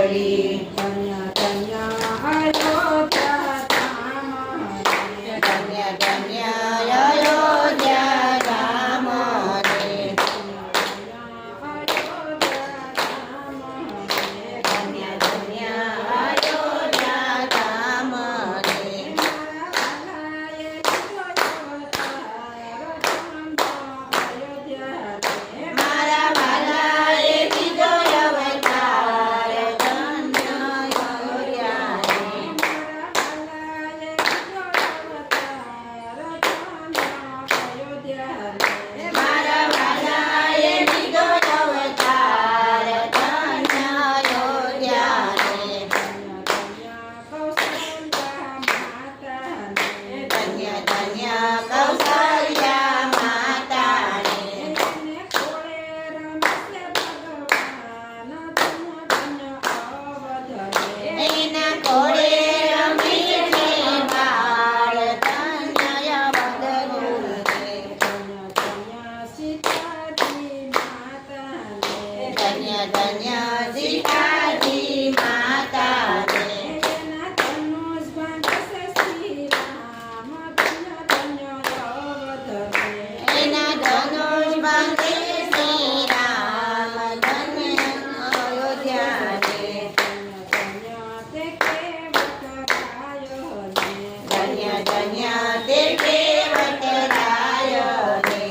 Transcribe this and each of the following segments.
કરી. ધન્ય ધન્ય અયોધ્યા ધામ રે. ધન્ય ધન્ય અયોધ્યા ધામ રે. ધન્ય ધન્ય અયોધ્યા ધામ રે. મારા વાલાએ દીધો અવતાર ધન્ય અયોધ્યા રે. મારા વાલાએ દીધો અવતાર ધન્ય અયોધ્યા રે. ધન્ય ધન્ય કૌશલ્યા માતા રે. એના કોળે રમે છે બાળ ધન્ય અવધનું રે. ધન્ય ધન્ય સીતાજી માતા રે. એના ધનુષ બાંધે શ્રી રામ ધન્ય અયોધ્યા રે. ધન્ય ધન્ય તે કેવટ રાય રે.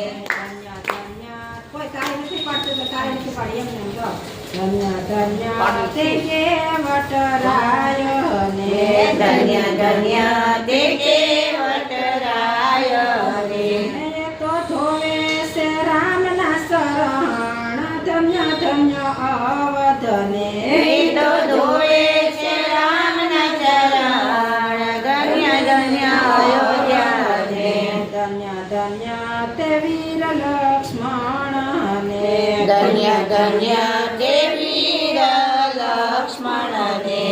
ધન્ય ધન્ય તે કેવટરાય ને. ધન્ય ધન્ય તે કેવટ રાય રે. તો ધોવે છે રામના શરણ ધન્ય ધન્ય અવધને. તો ધોળે છે રામના ચરણ ધન્ય ધન્ય અયોધ્યા રે. ધન્ય ધન્ય તે વીર લક્ષ્મણ ને. ધન્ય ધન્ય તે વીર લક્ષ્મણ રે.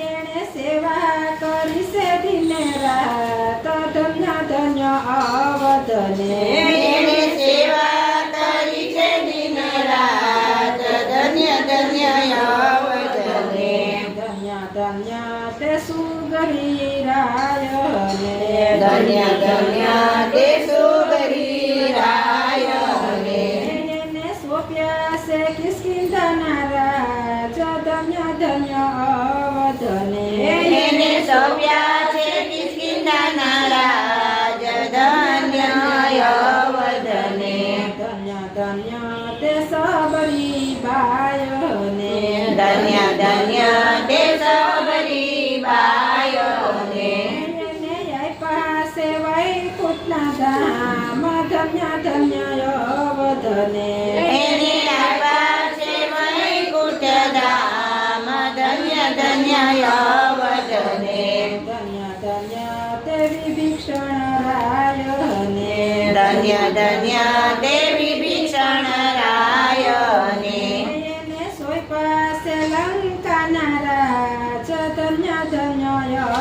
એણે સેવા કરી છે દિન રાત ધન્ય ધન્ય અવધને. એણે સેવા કરી છે દિન રાત ધન્ય ધન્ય અવધને. ધન્ય ધન્ય તે સુગરી રાય ને. ધન્ય ધન્ય તે સુગરી રાય રે. એને સોંપ્યા છે કિષ્કિંધાના રાજ ધન્ય ધન્ય અવધને. એને સોંપ્યા છે કિષ્કિંધાના રાજ ધન્ય અવધને. ધન્ય ધન્ય તે સબરી બાયને. ધન્ય ધન્ય તે સબરી બાયોને. એને આપ્યા છે વૈકુંઠના ધામ ધન્ય ધન્ય અવધને. એને આપ્યા છે વૈકુંઠ ધામ ધન્ય ધન્ય અવધને. ધન્ય ધન્ય તે વિભીષણ રાયને. ધન્ય ધન્ય તે વિભીષણ રાયને. એને સોંપ્યા છે લંકાના રાજ ધન્ય ધન્ય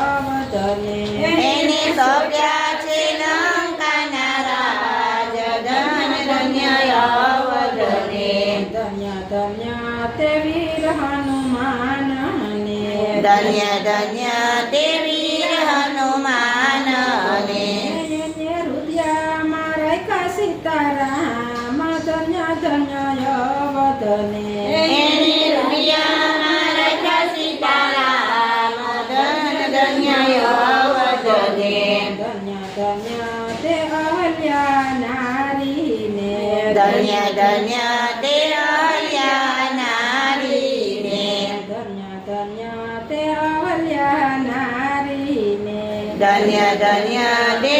અવધને. એને સોંપ્યા છે લંકાના રાજ ધન્ય ધન્ય અવધને. ધન્ય ધન્ય તે વીર હનુમાન ને. ધન્ય ધન્ય તે વીર હનુમાન ને. એને હૃદયમાં રાખ્યા સીતારામ ધન્ય ધન્ય અવધને. એને હૃદયમાં રાખ્યા સીતારામ ધન્ય ધન્ય અવધને. ધન્ય ધન્ય તે અહલ્યા નારીને. ધન્ય ધન્ય તે અહલ્યા નારીને. ધન્ય ધન્ય તે અહલ્યા નારીને. ધન્ય ધન્ય તે